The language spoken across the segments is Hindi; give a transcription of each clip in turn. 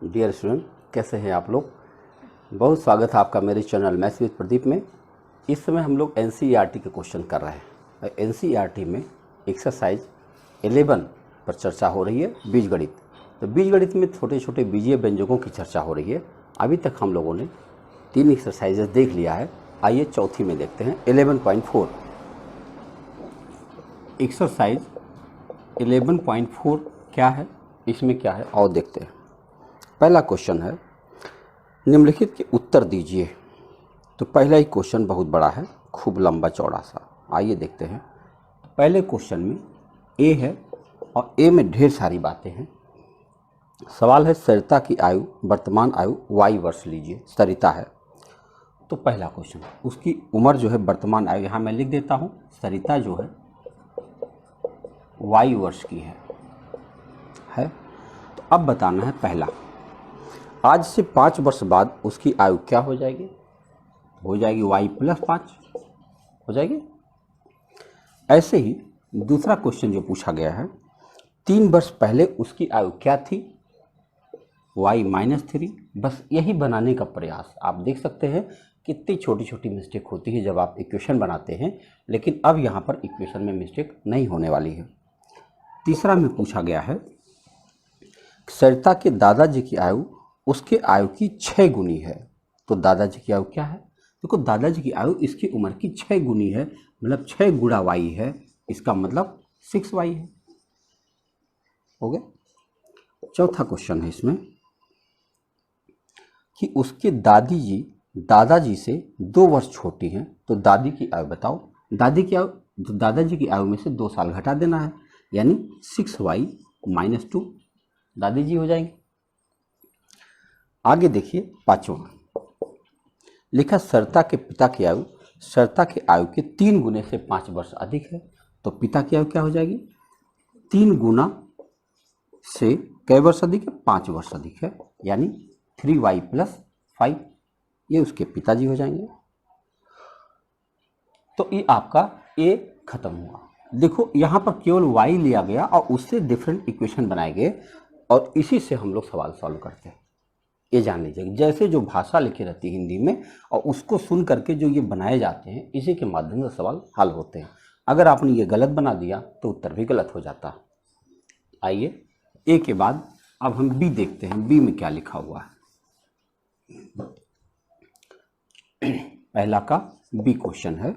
डियर स्टूडेंट, कैसे हैं आप लोग। बहुत स्वागत है आपका मेरे चैनल मैथ्स विद प्रदीप में। इस समय हम लोग एनसीईआरटी के क्वेश्चन कर रहे हैं। एनसीईआरटी में एक्सरसाइज 11 पर चर्चा हो रही है, बीजगणित। तो बीजगणित में छोटे छोटे बीजीय व्यंजकों की चर्चा हो रही है। अभी तक हम लोगों ने 3 एक्सरसाइजेज देख लिया है। आइए चौथी में देखते हैं 11.4। एक्सरसाइज 11.4 क्या है, इसमें क्या है और देखते हैं। पहला क्वेश्चन है, निम्नलिखित के उत्तर दीजिए। तो पहला ही क्वेश्चन बहुत बड़ा है, खूब लंबा चौड़ा सा। आइए देखते हैं। पहले क्वेश्चन में ए है और ए में ढेर सारी बातें हैं। सवाल है सरिता की आयु, वर्तमान आयु y वर्ष लीजिए। सरिता है तो पहला क्वेश्चन, उसकी उम्र जो है वर्तमान आयु, यहाँ मैं लिख देता हूँ। सरिता जो है y वर्ष की है। तो अब बताना है पहला, आज से 5 वर्ष बाद उसकी आयु क्या हो जाएगी। हो जाएगी y+5 हो जाएगी। ऐसे ही दूसरा क्वेश्चन जो पूछा गया है, 3 वर्ष पहले उसकी आयु क्या थी, y-3। बस यही बनाने का प्रयास। आप देख सकते हैं कितनी छोटी छोटी मिस्टेक होती है जब आप इक्वेशन बनाते हैं, लेकिन अब यहाँ पर इक्वेशन में मिस्टेक नहीं होने वाली है। तीसरा में पूछा गया है, सरिता के दादाजी की आयु उसके आयु की 6 गुनी है। तो दादाजी की आयु क्या है, देखो दादाजी की आयु इसकी उम्र की 6 गुनी है, मतलब 6 गुणा y है, इसका मतलब 6y है। हो गया। चौथा क्वेश्चन है इसमें कि उसके दादाजी से 2 वर्ष छोटी हैं। तो दादी की आयु बताओ। दादी की आयु, तो दादाजी की आयु में से 2 साल घटा देना है, यानी 6y-2 दादी जी हो जाएंगे। आगे देखिए पांचवा, लिखा सरिता के पिता की आयु सरिता के आयु के 3 गुने से 5 वर्ष अधिक है। तो पिता की आयु क्या हो जाएगी, 3 गुना से कै वर्ष अधिक है, 5 वर्ष अधिक है, यानी 3y+5, ये उसके पिताजी हो जाएंगे। तो ये आपका ए खत्म हुआ। देखो यहाँ पर केवल y लिया गया और उससे डिफरेंट इक्वेशन बनाए गए और इसी से हम लोग सवाल सॉल्व करते हैं। ये जान लीजिए, जैसे जो भाषा लिखी रहती है हिंदी में और उसको सुन करके जो ये बनाए जाते हैं, इसी के माध्यम से सवाल हल होते हैं। अगर आपने ये गलत बना दिया तो उत्तर भी गलत हो जाता। आइए ए के बाद अब हम बी देखते हैं, बी में क्या लिखा हुआ है। पहला का बी क्वेश्चन है,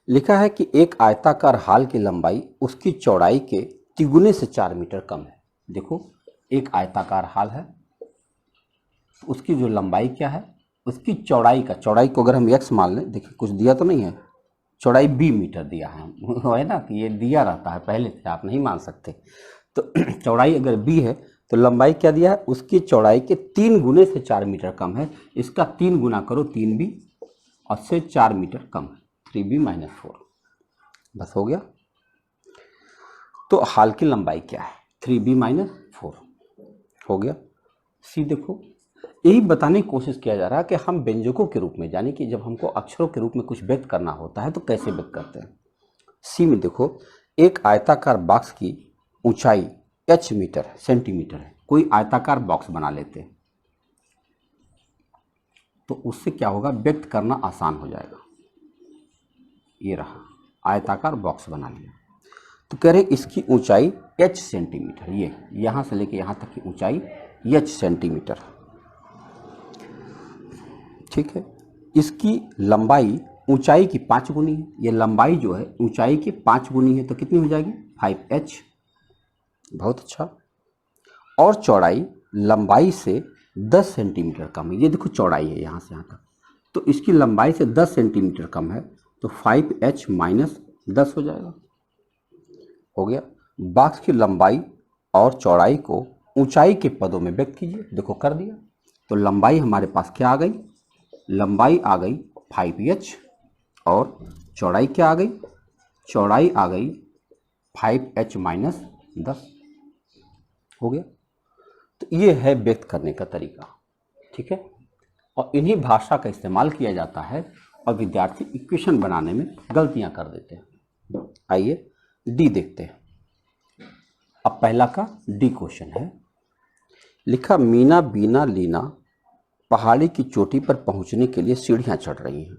लिखा है कि एक आयताकार हाल की लंबाई उसकी चौड़ाई के तिगुने से 4 मीटर कम है। देखो एक आयताकार हाल है, उसकी जो लंबाई क्या है, उसकी चौड़ाई को अगर हम x मान लें, देखिए कुछ दिया तो नहीं है, चौड़ाई b मीटर दिया है, है ना, कि ये दिया रहता है पहले से, आप नहीं मान सकते। तो चौड़ाई अगर b है तो लंबाई क्या दिया है, उसकी चौड़ाई के 3 गुने से 4 मीटर कम है। इसका 3 गुना करो 3b और से 4 मीटर कम है, 3b-4, बस हो गया। तो हाल की लंबाई क्या है, 3b-4 हो गया। सी देखो, यही बताने की कोशिश किया जा रहा है कि हम व्यंजकों के रूप में, यानी कि जब हमको अक्षरों के रूप में कुछ व्यक्त करना होता है तो कैसे व्यक्त करते हैं। सी में देखो, एक आयताकार बॉक्स की ऊंचाई h मीटर सेंटीमीटर है। कोई आयताकार बॉक्स बना लेते हैं तो उससे क्या होगा, व्यक्त करना आसान हो जाएगा। ये रहा आयताकार बॉक्स बना लिया, तो कह रहे इसकी ऊंचाई h सेंटीमीटर, ये यहाँ से लेके यहाँ तक की ऊंचाई h सेंटीमीटर, ठीक है। इसकी लंबाई ऊंचाई की 5 गुनी है। ये लंबाई जो है ऊंचाई की 5 गुनी है, तो कितनी हो जाएगी, 5h। बहुत अच्छा। और चौड़ाई लंबाई से 10 सेंटीमीटर कम है। ये देखो चौड़ाई है यहाँ से यहाँ तक, तो इसकी लंबाई से 10 सेंटीमीटर कम है, तो 5h-10 हो जाएगा। हो गया। बॉक्स की लंबाई और चौड़ाई को ऊंचाई के पदों में व्यक्त कीजिए। देखो कर दिया। तो लंबाई हमारे पास क्या आ गई, लंबाई आ गई 5h और चौड़ाई क्या आ गई, चौड़ाई आ गई 5h-10। हो गया। तो ये है व्यक्त करने का तरीका, ठीक है। और इन्हीं भाषा का इस्तेमाल किया जाता है और विद्यार्थी इक्वेशन बनाने में गलतियां कर देते हैं। आइए डी देखते हैं। अब पहला का डी क्वेश्चन है लिखा मीना बीना लीना पहाड़ी की चोटी पर पहुंचने के लिए सीढ़ियां चढ़ रही हैं।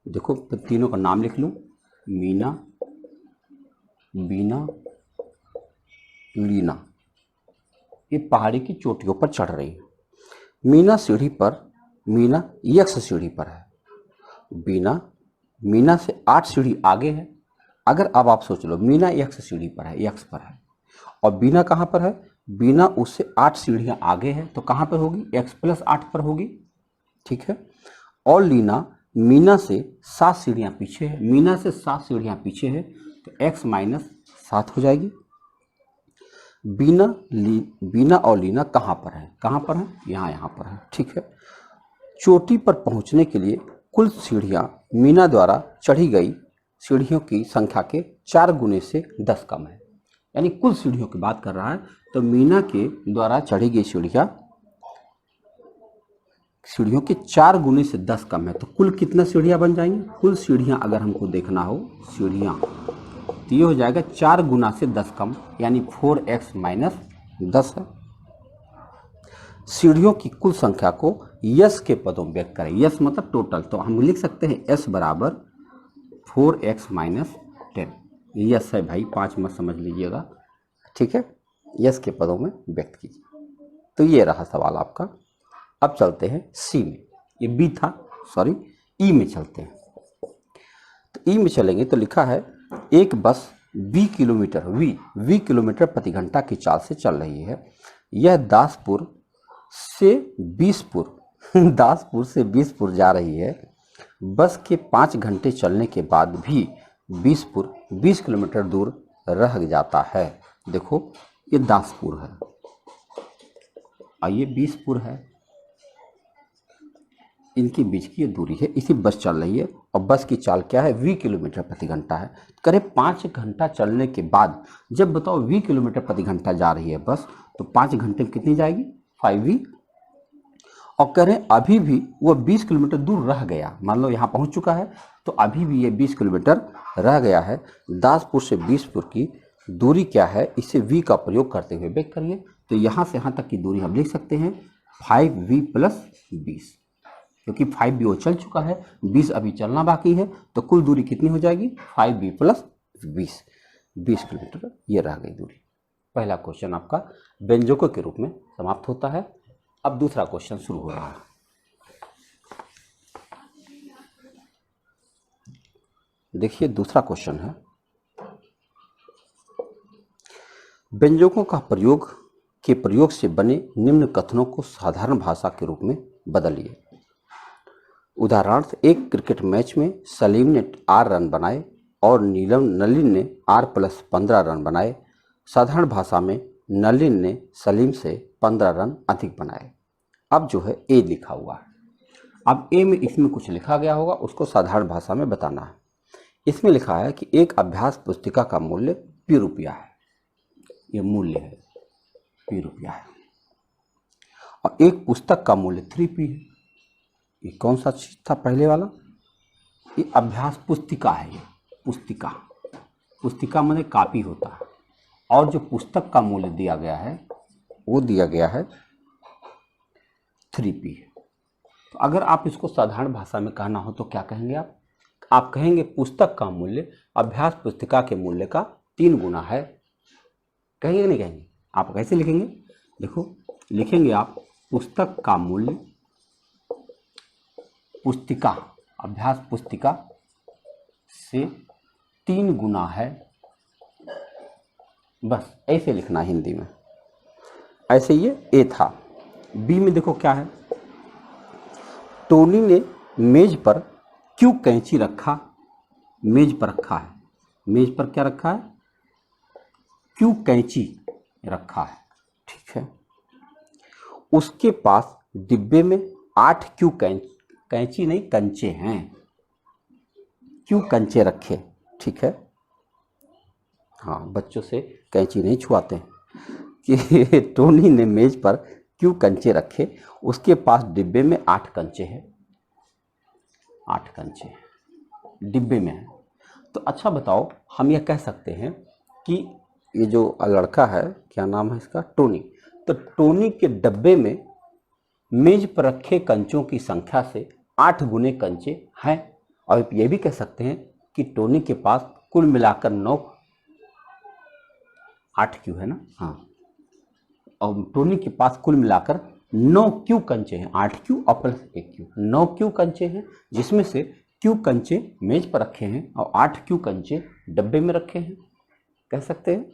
देखो तीनों का नाम लिख लूं, मीना बीना लीना, ये पहाड़ी की चोटियों पर चढ़ रही है। मीना सीढ़ी पर, मीना यक्स सीढ़ी पर है, बीना मीना से 8 सीढ़ी आगे है। अगर अब आप सोच लो मीना यक्स सीढ़ी पर है, यक्स पर है, और बीना कहाँ पर है, बीना उससे 8 सीढ़ियाँ आगे है, तो कहाँ पर होगी, x + 8 पर होगी, ठीक है। और लीना मीना से 7 सीढ़ियाँ पीछे है, मीना से 7 सीढ़ियाँ पीछे है, तो x - 7 हो जाएगी। बीना और लीना कहाँ पर है, कहाँ पर है, यहाँ पर है, ठीक है। चोटी पर पहुँचने के लिए कुल सीढ़ियाँ मीना द्वारा चढ़ी गई सीढ़ियों की संख्या के 4 गुने से 10 कम है। यानी कुल सीढ़ियों की बात कर रहा है, तो मीना के द्वारा चढ़ी गई सीढ़ियों के 4 गुने से 10 कम है, तो कुल कितना सीढ़ियाँ बन जाएंगी, कुल सीढ़ियाँ अगर हमको देखना हो सीढ़ियाँ, तो ये हो जाएगा 4 गुना से 10 कम, यानी 4x - 10 है। सीढ़ियों की कुल संख्या को यस के पदों में व्यक्त करें, यस मतलब टोटल, तो हम लिख सकते हैं s बराबर 4x - 10। यस है भाई, 5 मत समझ लीजिएगा, ठीक है, यस के पदों में व्यक्त कीजिए। तो ये रहा सवाल आपका। अब चलते हैं सी में, ये बी था, सॉरी ई में चलते हैं। तो ई में चलेंगे तो लिखा है एक बस v किलोमीटर प्रति घंटा की चाल से चल रही है। यह दासपुर से बीसपुर जा रही है। बस के 5 घंटे चलने के बाद भी बीसपुर 20 किलोमीटर दूर रह जाता है। देखो ये दासपुर है और ये बीसपुर है, इनके बीच की ये दूरी है, इसी बस चल रही है और बस की चाल क्या है, v किलोमीटर प्रति घंटा है। करीब 5 घंटा चलने के बाद, जब बताओ v किलोमीटर प्रति घंटा जा रही है बस, तो 5 घंटे में कितनी जाएगी, 5v। और कह रहे हैं अभी भी वो 20 किलोमीटर दूर रह गया, मान लो यहाँ पहुँच चुका है, तो अभी भी ये 20 किलोमीटर रह गया है। दासपुर से बीसपुर की दूरी क्या है, इसे v का प्रयोग करते हुए व्यक्त करिए। तो यहाँ से यहाँ तक की दूरी हम लिख सकते हैं 5v + 20, क्योंकि 5v वो चल चुका है, 20 अभी चलना बाकी है, तो कुल दूरी कितनी हो जाएगी, 5v + 20 किलोमीटर, ये रह गई दूरी। पहला क्वेश्चन आपका व्यंजकों के रूप में समाप्त होता है। अब दूसरा क्वेश्चन शुरू हो रहा है। देखिए दूसरा क्वेश्चन है, व्यंजकों का प्रयोग से बने निम्न कथनों को साधारण भाषा के रूप में बदलिए। उदाहरणार्थ, एक क्रिकेट मैच में सलीम ने 8 रन बनाए और नलिन ने r + 15 रन बनाए। साधारण भाषा में नलिन ने सलीम से 15 रन अधिक बनाए। अब जो है ए लिखा हुआ है, अब ए में इसमें कुछ लिखा गया होगा, उसको साधारण भाषा में बताना है। इसमें लिखा है कि एक अभ्यास पुस्तिका का मूल्य ₹p है, ये मूल्य है ₹p है, और एक पुस्तक का मूल्य 3p है। ये कौन सा चीज था पहले वाला, ये अभ्यास पुस्तिका है, ये पुस्तिका माने कॉपी होता है, और जो पुस्तक का मूल्य दिया गया है वो दिया गया है 3p। तो अगर आप इसको साधारण भाषा में कहना हो तो क्या कहेंगे आप कहेंगे पुस्तक का मूल्य अभ्यास पुस्तिका के मूल्य का 3 गुना है। कहेंगे नहीं कहेंगे, आप कैसे लिखेंगे, देखो लिखेंगे आप पुस्तक का मूल्य पुस्तिका अभ्यास पुस्तिका से 3 गुना है, बस ऐसे लिखना हिंदी में। ऐसे ये ए था। बी में देखो क्या है, टोनी ने मेज पर क्यों कैंची रखा, मेज पर रखा है, मेज पर क्या रखा है, क्यों कैंची रखा है, ठीक है। उसके पास डिब्बे में 8 क्यों कैंची नहीं कंचे हैं, क्यों कंचे रखे, ठीक है। हाँ, बच्चों से कैंची नहीं छुआते हैं। कि टोनी ने मेज पर क्यों कंचे रखे, उसके पास डिब्बे में 8 कंचे हैं, 8 कंचे डिब्बे में है। तो अच्छा बताओ, हम यह कह सकते हैं कि ये जो लड़का है, क्या नाम है इसका, टोनी, तो टोनी के डब्बे में मेज पर रखे कंचों की संख्या से 8 गुने कंचे हैं। और ये भी कह सकते हैं कि टोनी के पास कुल मिलाकर 9 8 क्यों है ना, हाँ, और टोनी के पास कुल मिलाकर 9 क्यों कंचे हैं, 8 क्यों और प्लस 1 क्यों, 9 क्यों कंचे हैं, जिसमें से क्यों कंचे मेज पर रखे हैं और 8 क्यों कंचे डब्बे में रखे हैं, कह सकते हैं।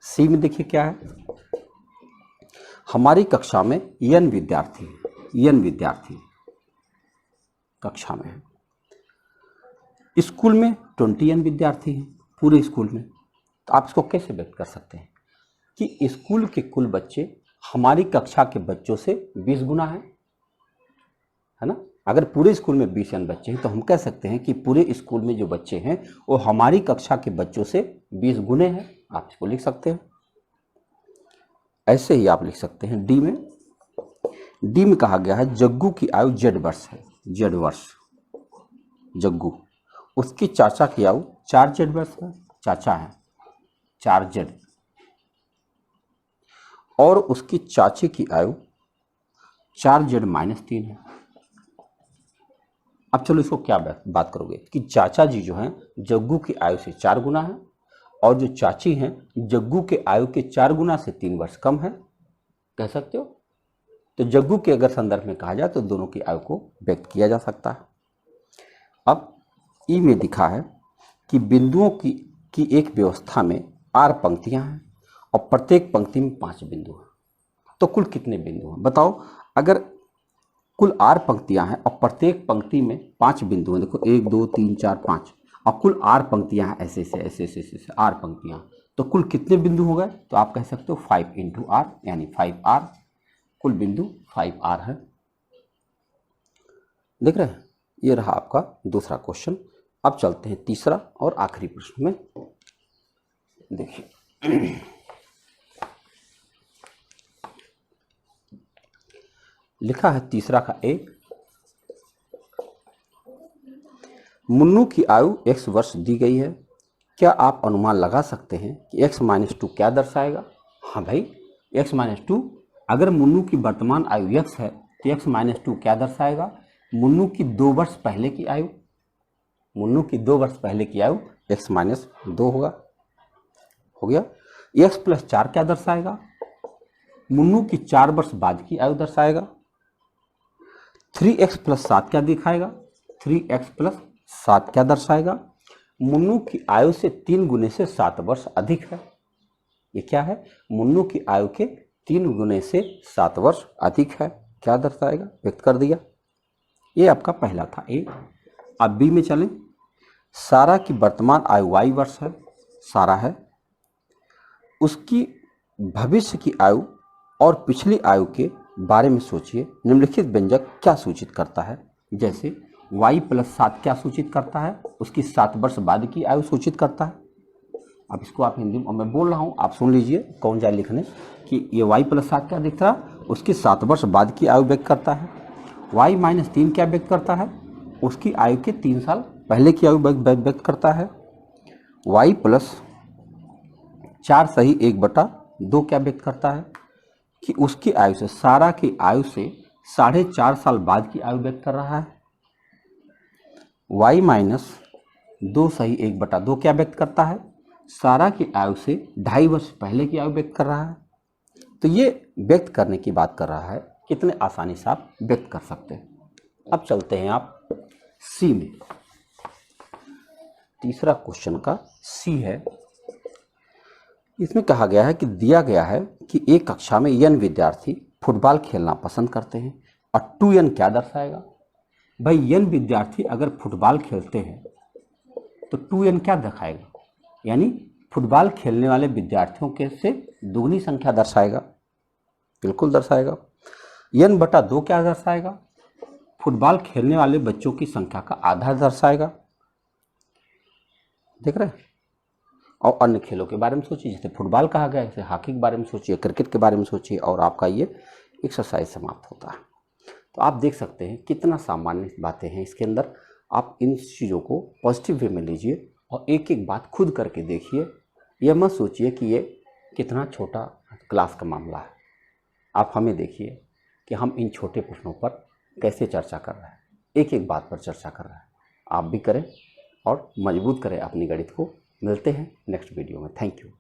सी में देखिए क्या है, हमारी कक्षा में n विद्यार्थी कक्षा में है, स्कूल में 20 विद्यार्थी हैं पूरे स्कूल में। तो आप इसको कैसे व्यक्त कर सकते हैं कि स्कूल के कुल बच्चे हमारी कक्षा के बच्चों से 20 गुना है ना। अगर पूरे स्कूल में 20 बच्चे हैं तो हम कह सकते हैं कि पूरे स्कूल में जो बच्चे हैं वो हमारी कक्षा के बच्चों से 20 गुने हैं। आप इसको लिख सकते हैं, ऐसे ही आप लिख सकते हैं। डी में कहा गया है जग्गू की आयु जेड वर्ष है, जेड वर्ष, जग्गू, उसकी चाचा की आयु 4 जेड वर्ष है, चाचा है 4 जेड, और उसकी चाची की आयु 4 जेड माइनस 3 है। अब चलो इसको क्या बात करोगे कि चाचा जी जो हैं जग्गू की आयु से 4 गुना है और जो चाची हैं जग्गू के आयु के 4 गुना से 3 वर्ष कम है, कह सकते हो। तो जग्गू के अगर संदर्भ में कहा जाए तो दोनों की आयु को व्यक्त किया जा सकता है। अब ई में दिखा है कि बिंदुओं की एक व्यवस्था में 8 पंक्तियां हैं और प्रत्येक पंक्ति में 5 बिंदु हैं। तो कुल कितने बिंदु हैं बताओ। अगर कुल 8 पंक्तियां हैं और प्रत्येक पंक्ति में 5 बिंदु हैं, देखो 1 2 3 4 5, और कुल 8 पंक्तियां हैं, ऐसे 8 पंक्तियां, तो कुल कितने बिंदु हो गए। तो आप कह सकते हो 5 × r यानी 5r, कुल बिंदु 5r है। देख रहे हैं, ये रहा आपका दूसरा क्वेश्चन। अब चलते हैं तीसरा और आखिरी प्रश्न में। देखिए लिखा है तीसरा का ए, मुन्नू की आयु x वर्ष दी गई है, क्या आप अनुमान लगा सकते हैं कि x - 2 क्या दर्शाएगा। हाँ भाई, x - 2, अगर मुन्नू की वर्तमान आयु x है तो x - 2 क्या दर्शाएगा, मुन्नू की 2 वर्ष पहले की आयु, मुन्नू की 2 वर्ष पहले की आयु x - 2 होगा, हो गया। x + 4 क्या दर्शाएगा, मुन्नू की 4 वर्ष बाद की आयु दर्शाएगा। 3x + 7 क्या दिखाएगा, 3x + 7 क्या दर्शाएगा, मुन्नू की आयु से 3 गुने से 7 वर्ष अधिक है। ये क्या है, मुन्नू की आयु के 3 गुने से 7 वर्ष अधिक है, क्या दर्शाएगा, व्यक्त कर दिया। ये आपका पहला था ए। अब बी में चलें। सारा की वर्तमान आयु y वर्ष है, सारा है, उसकी भविष्य की आयु और पिछली आयु के बारे में सोचिए। निम्नलिखित व्यंजक क्या सूचित करता है, जैसे y + 7 क्या सूचित करता है, उसकी 7 वर्ष बाद की आयु सूचित करता है। अब इसको आप हिंदी में, मैं बोल रहा हूँ आप सुन लीजिए, कौन जाए लिखने, कि ये y + 7 क्या दिख रहा, उसकी 7 वर्ष बाद की आयु व्यक्त करता है। y - 3 क्या व्यक्त करता है, उसकी आयु के 3 साल पहले की आयु व्यक्त करता है। y + 4 सही 1/2 क्या व्यक्त करता है, कि उसकी आयु से, सारा की आयु से 4.5 साल बाद की आयु व्यक्त कर रहा है। y - 2 सही 1/2 क्या व्यक्त करता है, सारा की आयु से 2.5 वर्ष पहले की आयु व्यक्त कर रहा है। तो ये व्यक्त करने की बात कर रहा है, कितने आसानी से आप व्यक्त कर सकते हैं। अब चलते हैं आप सी में। तीसरा क्वेश्चन का सी है, इसमें कहा गया है कि दिया गया है कि एक कक्षा में n विद्यार्थी फुटबॉल खेलना पसंद करते हैं और 2n क्या दर्शाएगा। भाई n विद्यार्थी अगर फुटबॉल खेलते हैं तो 2n क्या दिखाएगा, यानी फुटबॉल खेलने वाले विद्यार्थियों के से दुगनी संख्या दर्शाएगा, बिल्कुल दर्शाएगा। n/2 क्या दर्शाएगा, फुटबॉल खेलने वाले बच्चों की संख्या का आधा दर्शाएगा। देख रहे हैं। और अन्य खेलों के बारे में सोचिए, जैसे फुटबॉल कहा गया है, जैसे हॉकी के बारे में सोचिए, क्रिकेट के बारे में सोचिए, और आपका ये एक्सरसाइज समाप्त होता है। तो आप देख सकते हैं कितना सामान्य बातें हैं इसके अंदर। आप इन चीज़ों को पॉजिटिव वे में लीजिए और एक एक बात खुद करके देखिए। यह मत सोचिए कि ये कितना छोटा क्लास का मामला है। आप हमें देखिए कि हम इन छोटे प्रश्नों पर कैसे चर्चा कर रहे हैं, एक एक बात पर चर्चा कर रहे हैं। आप भी करें और मजबूत करें अपनी गणित को। मिलते हैं नेक्स्ट वीडियो में। Thank you.